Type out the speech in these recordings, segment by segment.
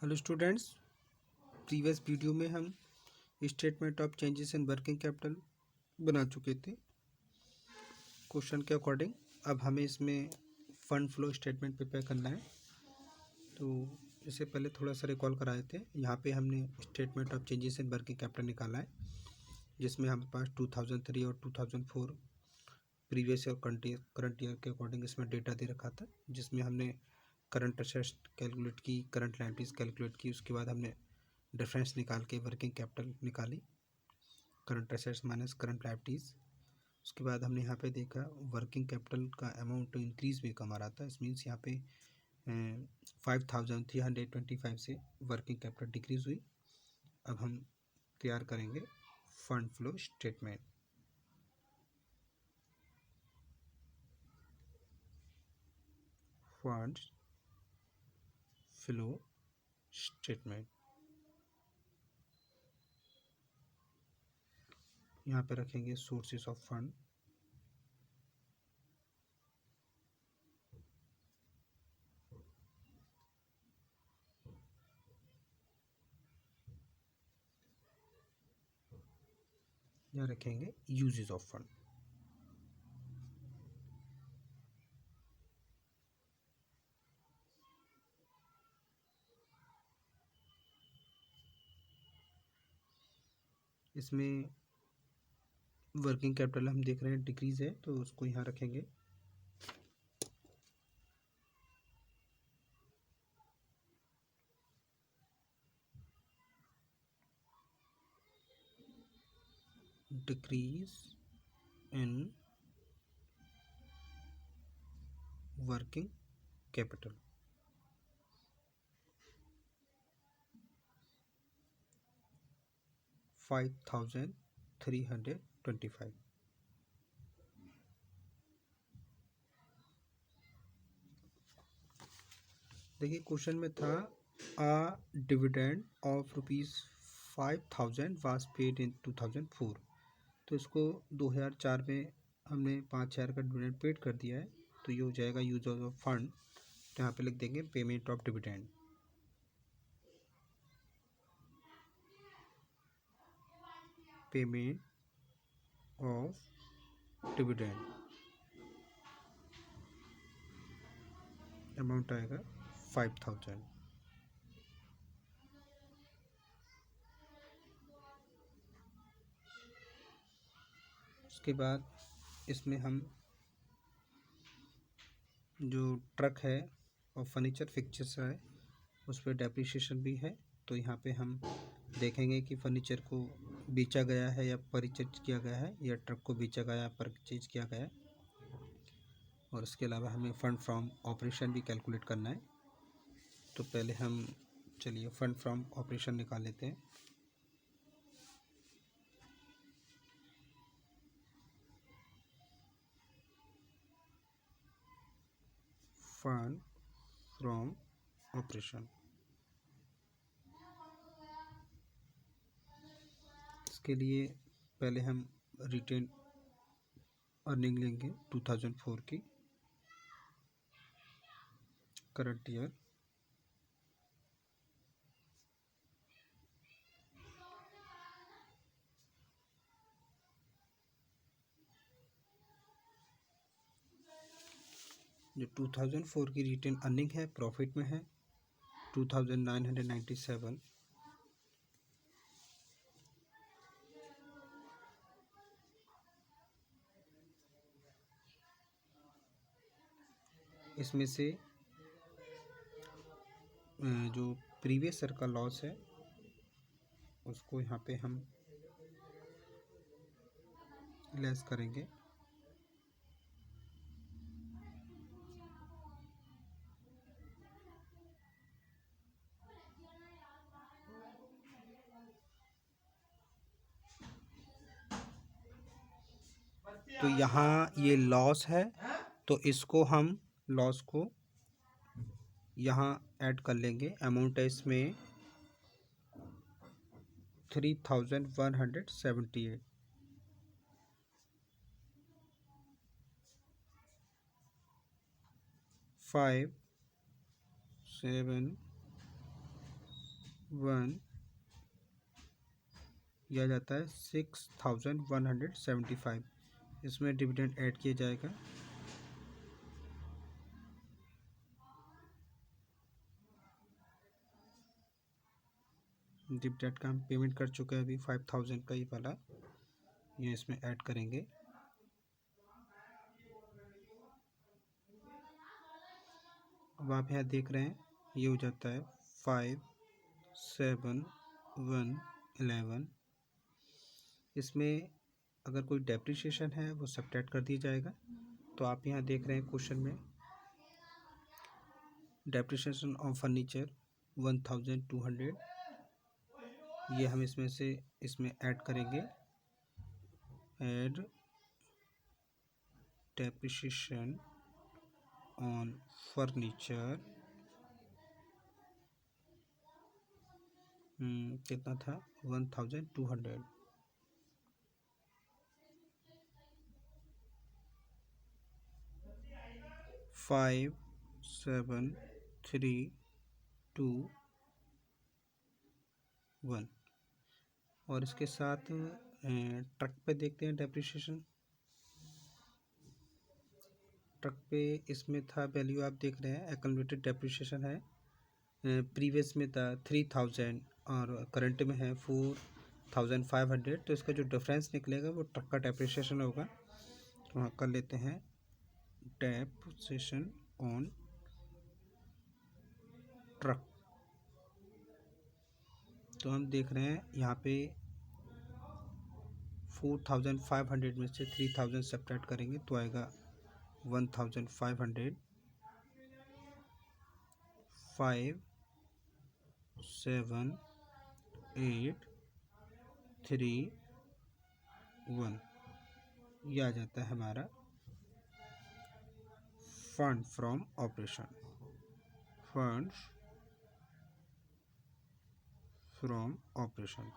Hello students, previous video में हम statement of changes in working capital बना चुके थे क्वेश्चन के अकॉर्डिंग। अब हमें इसमें फंड फ्लो स्टेटमेंट प्रिपेयर करना है। तो इससे पहले थोड़ा सा रिकॉल कराए थे। यहाँ पे हमने statement of changes in working capital निकाला है, जिसमें हमारे पास 2003 और 2004 प्रीवियस और करंट ईयर के अकॉर्डिंग इसमें डेटा दे रखा था, जिसमें हमने करंट असेट्स कैलकुलेट की, करंट लायबिलिटीज़ कैलकुलेट की। उसके बाद हमने डिफरेंस निकाल के वर्किंग कैपिटल निकाली, current assets minus current liabilities. उसके बाद हमने यहाँ पे देखा वर्किंग कैपिटल का अमाउंट इंक्रीज भी कम आ रहा था। इस मीन्स यहाँ पे 5325 से वर्किंग कैपिटल डिक्रीज हुई। अब हम तैयार करेंगे fund flow statement. Fund flow statement यहाँ पे रखेंगे सोर्सेस ऑफ फंड, यहाँ रखेंगे यूजेस ऑफ फंड। इसमें वर्किंग कैपिटल हम देख रहे हैं डिक्रीज है, तो उसको यहाँ रखेंगे। Decrease in working capital. $5325। देखिए क्वेश्चन में था आ dividend of ₹5000 was paid in 2004। तो इसको 2004 में हमने 5000 का डिविडेंड पेड कर दिया है, तो ये हो जाएगा यूज ऑफ फंड। तो यहाँ पे लिख देंगे payment of dividend. Payment of dividend amount आएगा 5000। उसके बाद इसमें हम जो ट्रक है और फर्नीचर फिक्चर्स है उस पर डेप्रिसिएशन भी है। तो यहाँ पे हम देखेंगे कि फर्नीचर को बेचा गया है या परचेज किया गया है, या ट्रक को बेचा गया या परचेज किया गया है। और उसके अलावा हमें फंड फ्रॉम ऑपरेशन भी कैलकुलेट करना है। तो पहले हम चलिए फंड फ्रॉम ऑपरेशन निकाल लेते हैं। फंड फ्रॉम ऑपरेशन, इसके लिए पहले हम रिटेन अर्निंग लेंगे 2004 की, करंट ईयर। जो 2004 की रिटेन अर्निंग है प्रॉफिट में है 2997। इसमें से जो प्रीवियस ईयर का लॉस है उसको यहाँ पे हम लेस करेंगे। तो यहाँ ये लॉस है, तो इसको हम लॉस को यहाँ ऐड कर लेंगे। अमाउंट है इसमें 3178। 5 7 वन यह जाता है 6175। इसमें डिविडेंड ऐड किया जाएगा। डिविडेंड का हम पेमेंट कर चुके हैं अभी 5000 का ही वाला, ये इसमें ऐड करेंगे। अब आप यहाँ देख रहे हैं ये हो जाता है 5711। इसमें अगर कोई डेप्रिसिएशन है वो सब्ट्रैक्ट कर दिया जाएगा। तो आप यहाँ देख रहे हैं क्वेश्चन में डेप्रिसिएशन ऑफ फर्नीचर 1200, ये हम इसमें से इसमें ऐड करेंगे। ऐड डेप्रिसिएशन ऑन फर्नीचर कितना था 1200। 5732 और इसके साथ ट्रक पे देखते हैं डेप्रिसिएशन। ट्रक पे इसमें था वैल्यू आप देख रहे हैं एक्यूमुलेटेड डेप्रिसिएशन है, प्रीवियस में था 3000 और करंट में है 4500। तो इसका जो डिफरेंस निकलेगा वो ट्रक का डेप्रिसिएशन होगा। तो वहाँ कर लेते हैं डेप्रिसिएशन ऑन ट्रक। तो हम देख रहे हैं यहाँ पे 4500 में से 3000 सब्ट्रैक्ट करेंगे तो आएगा 1500। 5783 यह आ जाता है हमारा fund from operation. Funds from operation.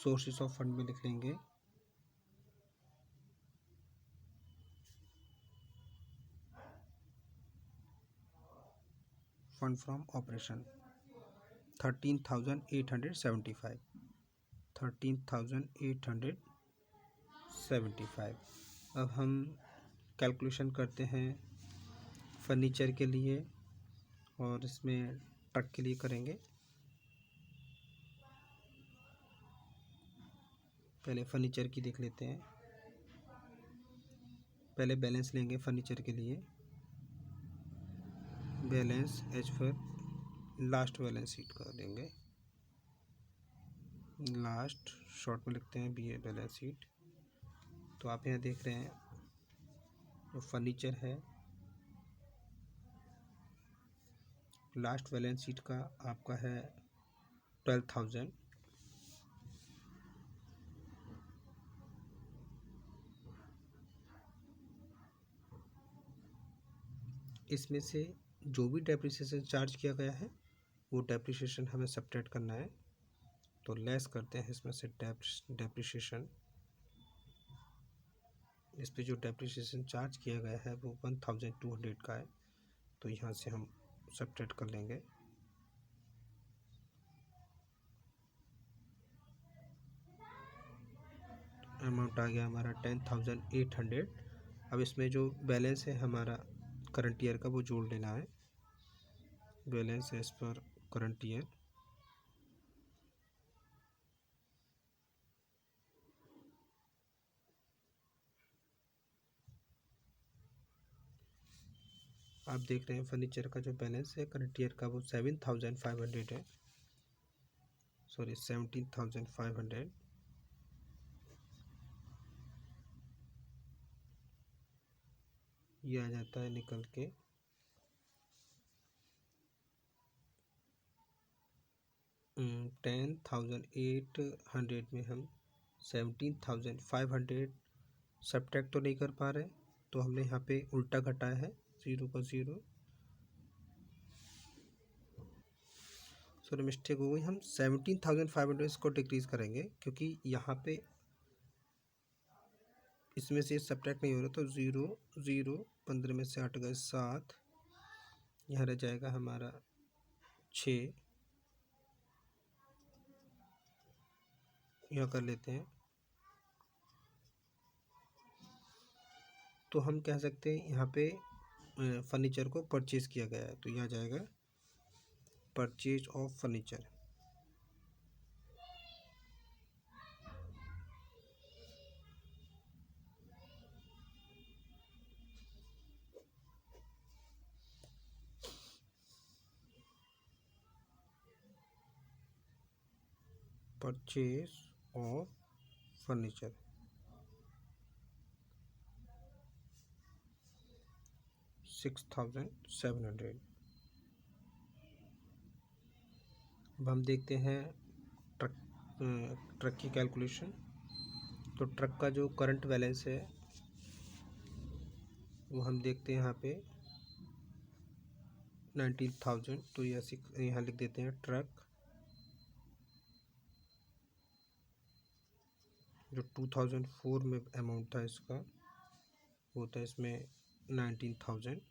Sources of fund में लिख लेंगे फंड फ्रॉम ऑपरेशन 13,875। 13,875। अब हम कैलकुलेशन करते हैं फर्नीचर के लिए और इसमें ट्रक के लिए करेंगे। पहले फर्नीचर की देख लेते हैं। पहले बैलेंस लेंगे फर्नीचर के लिए। Balance as per last balance sheet का देंगे। लास्ट शॉर्ट में लिखते हैं BA बैलेंस शीट। तो आप यहाँ देख रहे हैं जो फर्नीचर है लास्ट बैलेंस शीट का आपका है 12,000। इसमें से जो भी डेप्रिसिएशन चार्ज किया गया है वो डेप्रिसिएशन हमें सब्ट्रैक्ट करना है। तो लेस करते हैं इसमें से डेप्रिसिएशन। इस पे जो डेप्रिसिएशन चार्ज किया गया है वो 1200 का है। तो यहाँ से हम सब्ट्रैक्ट कर लेंगे। अमाउंट आ गया हमारा 10,800। अब इसमें जो बैलेंस है हमारा करंट ईयर का वो जोड़ लेना है। Balance as per current year. आप देख रहे हैं फर्नीचर का जो बैलेंस है करंट ईयर का वो 7,500 है। सॉरी 17,500। ये आ जाता है निकल के 10,800 में हम 17,500 सब्ट्रैक्ट तो नहीं कर पा रहे, तो हमने यहाँ पे उल्टा घटाया है 0 का 0। सॉरी मिस्टेक हो गई। हम 17,500 इसको डिक्रीज करेंगे क्योंकि यहाँ पे इसमें से सब्ट्रैक्ट नहीं हो रहा, तो 0 0, 15 में से 8 गए 7, यहाँ रह जाएगा हमारा 6, यहाँ कर लेते हैं। तो हम कह सकते हैं यहाँ पे फर्नीचर को परचेज किया गया है, तो यहाँ जाएगा purchase of furniture. Purchase of furniture, $6,700। अब हम देखते हैं ट्रक की कैलकुलेशन। तो ट्रक का जो करंट बैलेंस है वो हम देखते हैं यहाँ पे 19,000। तो यहाँ लिख देते हैं ट्रक जो 2004 में अमाउंट था इसका, वो था इसमें 19,000।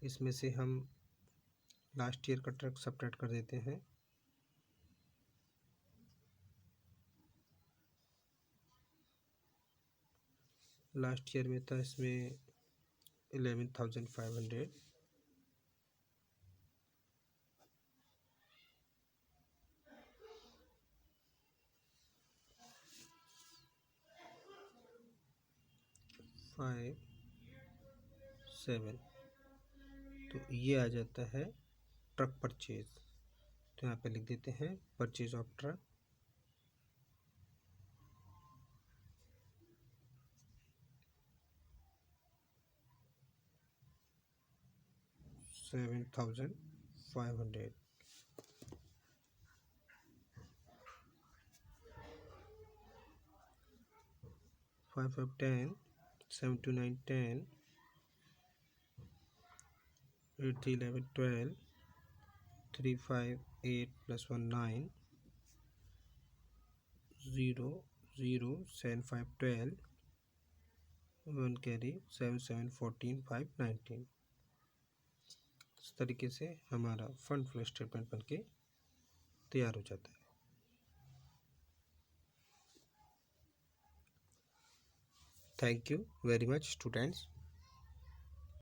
इसमें से हम लास्ट ईयर का ट्रक सब्ट्रैक्ट कर देते हैं। लास्ट ईयर में था इसमें 11,500। फाइव 7, तो ये आ जाता है ट्रक परचेज। तो यहाँ पे लिख देते हैं purchase of truck, $7,500। 5 5 10, 7 2 9 10, 8 3 11 12, 3 5 8 plus 1 9, 0 0 7 5 12, 1 carry 7 7 14 5 19। इस तरीके से हमारा फंड फ्लो स्टेटमेंट बनके तैयार हो जाता है। Thank you very much students.